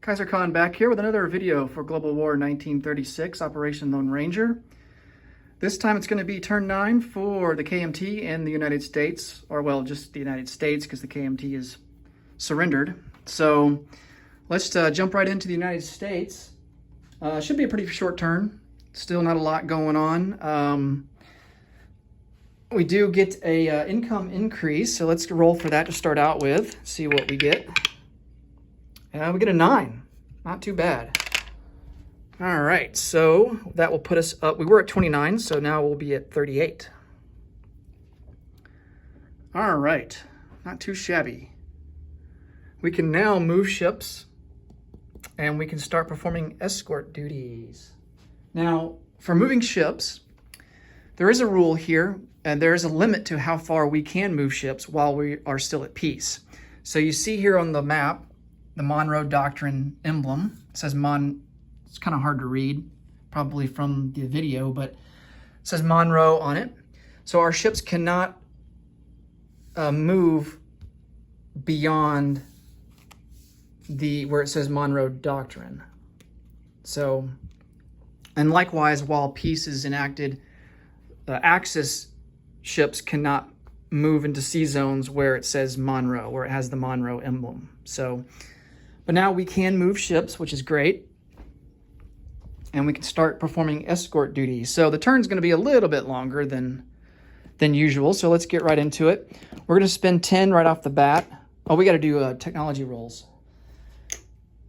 Kaiser Khan back here with another video for Global War 1936, Operation Lone Ranger. This time it's going to be turn 9 for the KMT and the United States, or well, just the United States because the KMT is surrendered. So let's jump right into the United States. Should be a pretty short turn. Still not a lot going on. We do get a income increase, so let's roll for that to start out with. See what we get. We get a 9. Not too bad. All right, so that will put us up. We were at 29, so now we'll be at 38. All right, not too shabby. We can now move ships, and we can start performing escort duties. Now, for moving ships, there is a rule here, and there is a limit to how far we can move ships while we are still at peace. So you see here on the map, the Monroe Doctrine emblem. It says it's kind of hard to read, probably from the video, but it says Monroe on it. So our ships cannot move beyond where it says Monroe Doctrine. So, and likewise, while peace is enacted, Axis ships cannot move into sea zones where it says Monroe, where it has the Monroe emblem. So, but now we can move ships, which is great. And we can start performing escort duties. So the turn's going to be a little bit longer than usual. So let's get right into it. We're going to spend 10 right off the bat. Oh, we got to do technology rolls.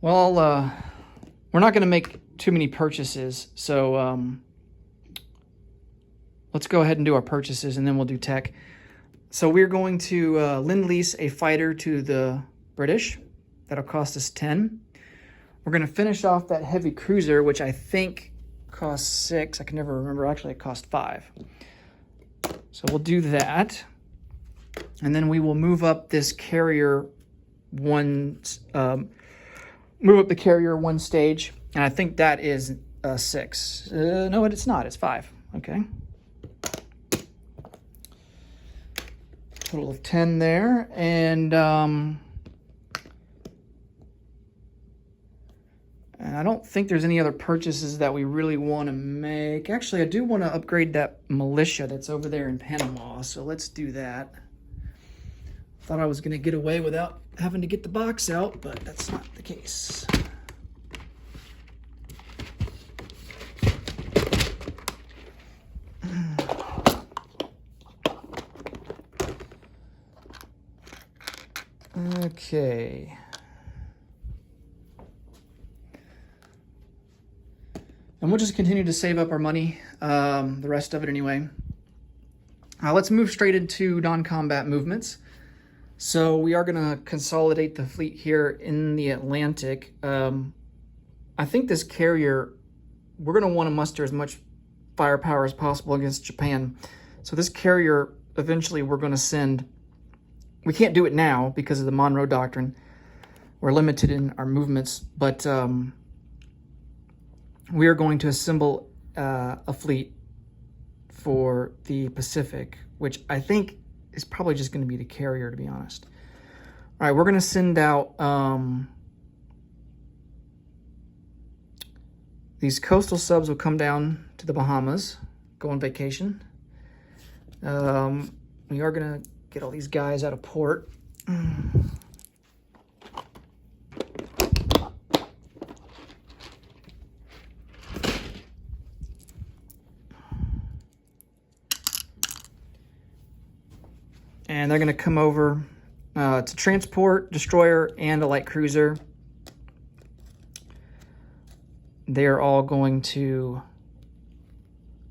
Well, we're not going to make too many purchases. So let's go ahead and do our purchases, and then we'll do tech. So we're going to lend-lease a fighter to the British. That'll cost us 10. We're going to finish off that heavy cruiser, which I think costs 6. I can never remember. Actually, it cost 5. So we'll do that. And then we will move up this carrier one stage. And I think that is 6. No, it's not. It's 5. Okay. Total of 10 there. And I don't think there's any other purchases that we really want to make. Actually, I do want to upgrade that militia that's over there in Panama, so let's do that. Thought I was going to get away without having to get the box out, but that's not the case. Okay. And we'll just continue to save up our money, the rest of it anyway. Let's move straight into non-combat movements. So we are going to consolidate the fleet here in the Atlantic. I think this carrier, we're going to want to muster as much firepower as possible against Japan. So this carrier, eventually we're going to send. We can't do it now because of the Monroe Doctrine. We're limited in our movements, but we are going to assemble a fleet for the Pacific, which I think is probably just going to be the carrier, to be honest. All right, we're going to send out these coastal subs will come down to the Bahamas, go on vacation. We are going to get all these guys out of port. And they're going to come over to transport, destroyer, and a light cruiser. They're all going to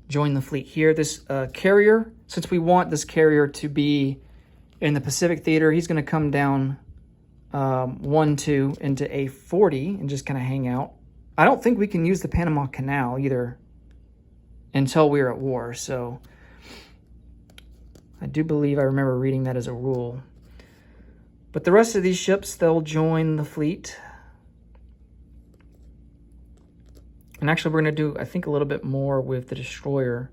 join the fleet here. This carrier, since we want this carrier to be in the Pacific Theater, he's going to come down 1-2 into A40 and just kind of hang out. I don't think we can use the Panama Canal either until we're at war, so I do believe I remember reading that as a rule. But the rest of these ships, they'll join the fleet. And actually, we're going to do, I think, a little bit more with the destroyer.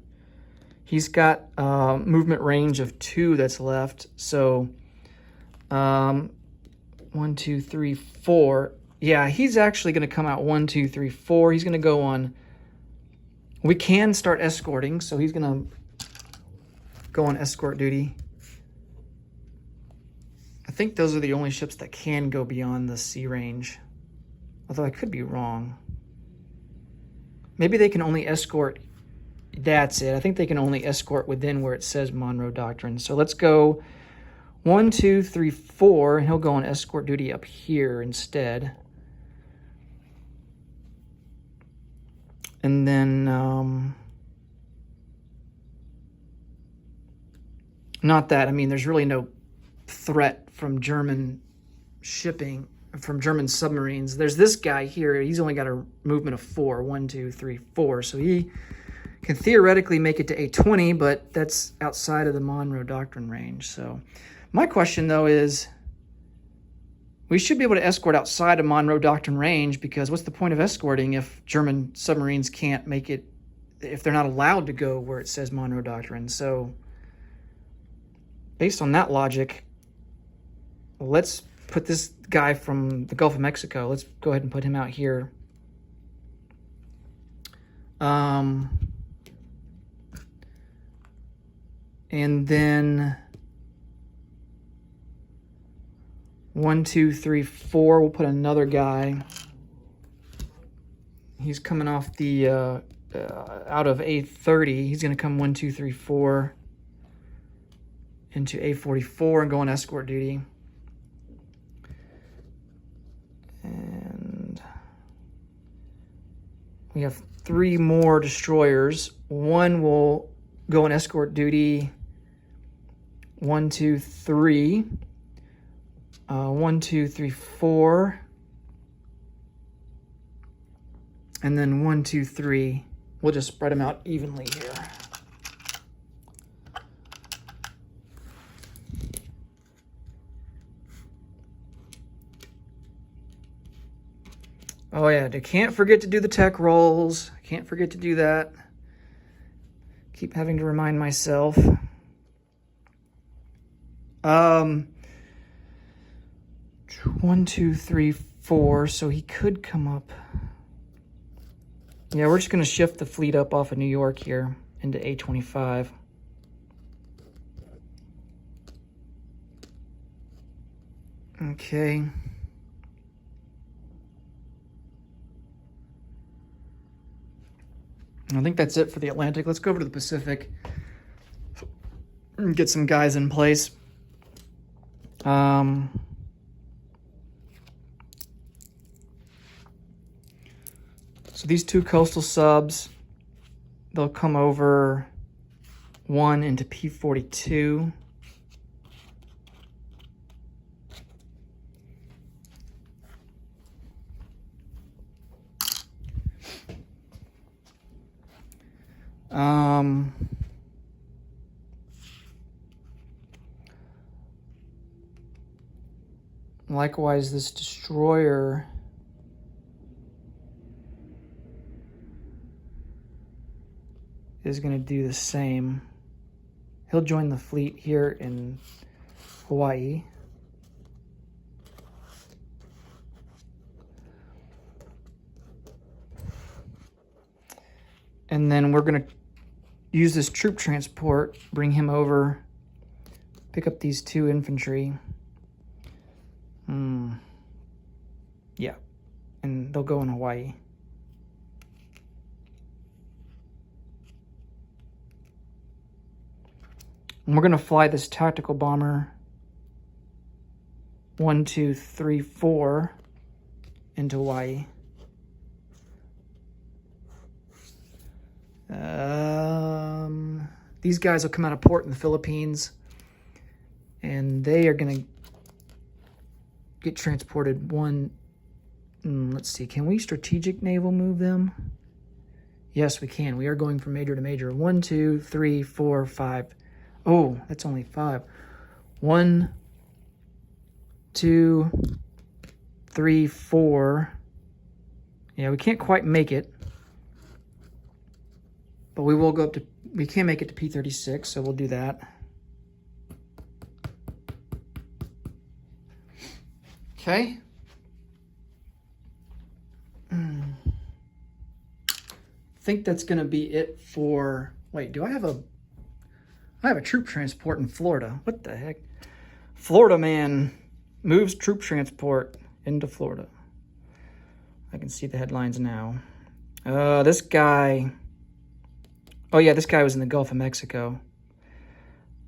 He's got movement range of 2 that's left. So 1, 2, 3, 4. Yeah, he's actually going to come out 1, 2, 3, 4. He's going to go on. We can start escorting, so he's going to go on escort duty. I think those are the only ships that can go beyond the sea range. Although I could be wrong. Maybe they can only escort. That's it. I think they can only escort within where it says Monroe Doctrine. So let's go 1, 2, 3, 4, and he'll go on escort duty up here instead. And then, not that. I mean, there's really no threat from German shipping, from German submarines. There's this guy here. He's only got a movement of 4. 1, 2, 3, 4. So he can theoretically make it to A20, but that's outside of the Monroe Doctrine range. So my question, though, is we should be able to escort outside of Monroe Doctrine range, because what's the point of escorting if German submarines can't make it, if they're not allowed to go where it says Monroe Doctrine? So based on that logic, let's put this guy from the Gulf of Mexico, let's go ahead and put him out here. And then 1, 2, 3, 4, we'll put another guy. He's coming off the out of A30. He's going to come 1, 2, 3, 4 into A44 and go on escort duty. And we have 3 more destroyers. One will go on escort duty 1, 2, 3. 1, 2, 3, 4. And then 1, 2, 3. We'll just spread them out evenly here. Oh yeah, can't forget to do the tech rolls. Can't forget to do that. Keep having to remind myself. 1, 2, 3, 4. So he could come up. Yeah, we're just going to shift the fleet up off of New York here into A25. Okay. I think that's it for the Atlantic. Let's go over to the Pacific and get some guys in place. So these 2 coastal subs, they'll come over 1 into P42. Likewise, this destroyer is going to do the same. He'll join the fleet here in Hawaii. And then we're going to use this troop transport, bring him over, pick up these 2 infantry. Yeah, and they'll go in Hawaii. And we're going to fly this tactical bomber 1, 2, 3, 4 into Hawaii. These guys will come out of port in the Philippines, and they are going to get transported let's see, can we strategic naval move them? Yes, we can. We are going from major to major. 1, 2, 3, 4, 5. Oh, that's only 5. 1, 2, 3, 4. Yeah, we can't quite make it. But we will go up to, we can make it to P36, so we'll do that. Okay. think that's going to be it for... Wait, do I have a... I have a troop transport in Florida. What the heck? Florida man moves troop transport into Florida. I can see the headlines now. This guy... Oh yeah, this guy was in the Gulf of Mexico.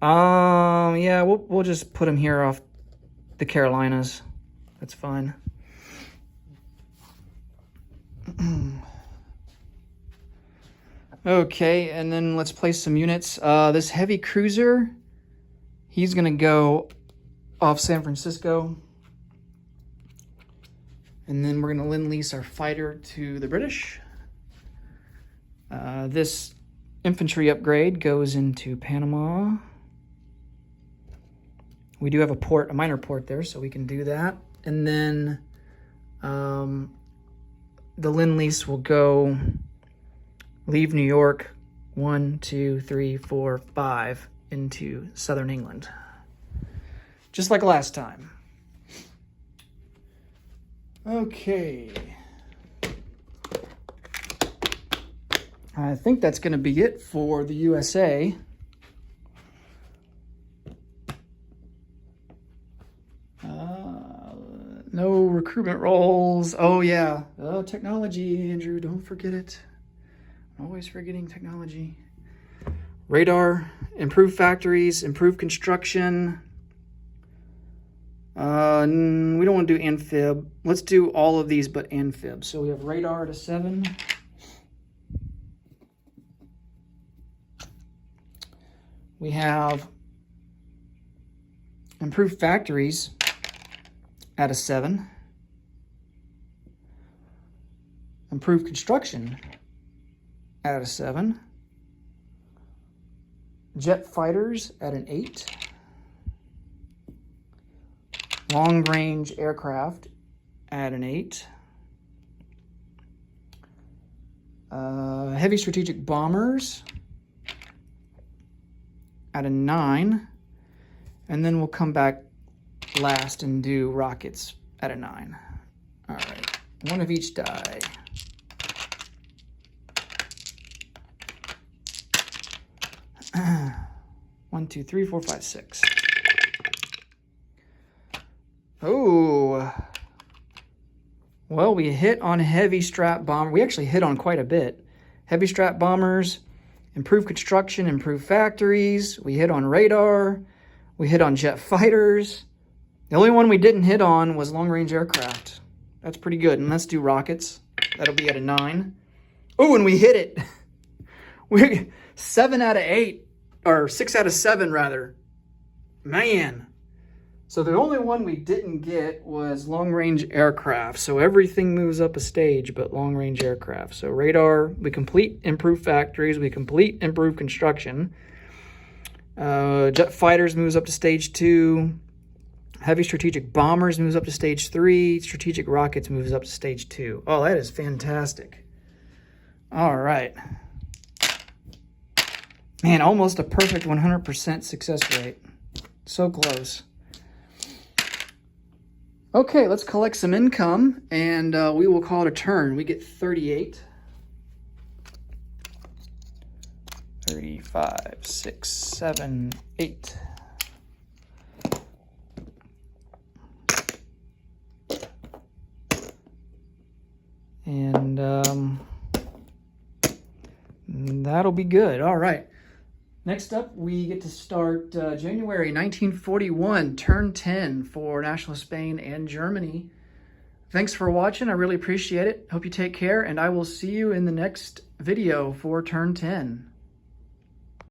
Yeah, we'll just put him here off the Carolinas. That's fine. Okay, and then let's place some units. This heavy cruiser, he's gonna go off San Francisco. And then we're gonna lend-lease our fighter to the British. This infantry upgrade goes into Panama. We do have a minor port there, so we can do that. And then the lend-lease will go, leave New York, 1, 2, 3, 4, 5, into southern England. Just like last time. Okay. I think that's going to be it for the USA. No recruitment roles. Oh, yeah. Oh, technology, Andrew. Don't forget it. I'm always forgetting technology. Radar. Improved factories. Improved construction. We don't want to do amphib. Let's do all of these but amphib. So we have radar to 7. We have improved factories at a 7. Improved construction at a 7. Jet fighters at an 8. Long-range aircraft at an 8. Heavy strategic bombers at a 9. And then we'll come back last and do rockets at a 9. All right, one of each die. One, 2, 3, 4, 5, 6. Oh, well, we hit on heavy strap bomber. We actually hit on quite a bit. Heavy strap bombers, improved construction, improved factories. We hit on radar. We hit on jet fighters. The only one we didn't hit on was long-range aircraft. That's pretty good. And let's do rockets. That'll be at a 9. Oh, and we hit it. We 7 out of 8, or 6 out of 7 rather. Man. So the only one we didn't get was long-range aircraft. So everything moves up a stage but long-range aircraft. So radar, we complete improved factories, we complete improved construction. Jet fighters moves up to stage 2. Heavy strategic bombers moves up to stage 3. Strategic rockets moves up to stage 2. Oh, that is fantastic. All right. Man, almost a perfect 100% success rate. So close. Okay, let's collect some income, and we will call it a turn. We get 38. 35, 6, 7, 8. And that'll be good. All right. Next up, we get to start January 1941, turn 10 for National Spain and Germany. Thanks for watching. I really appreciate it. Hope you take care, and I will see you in the next video for turn 10.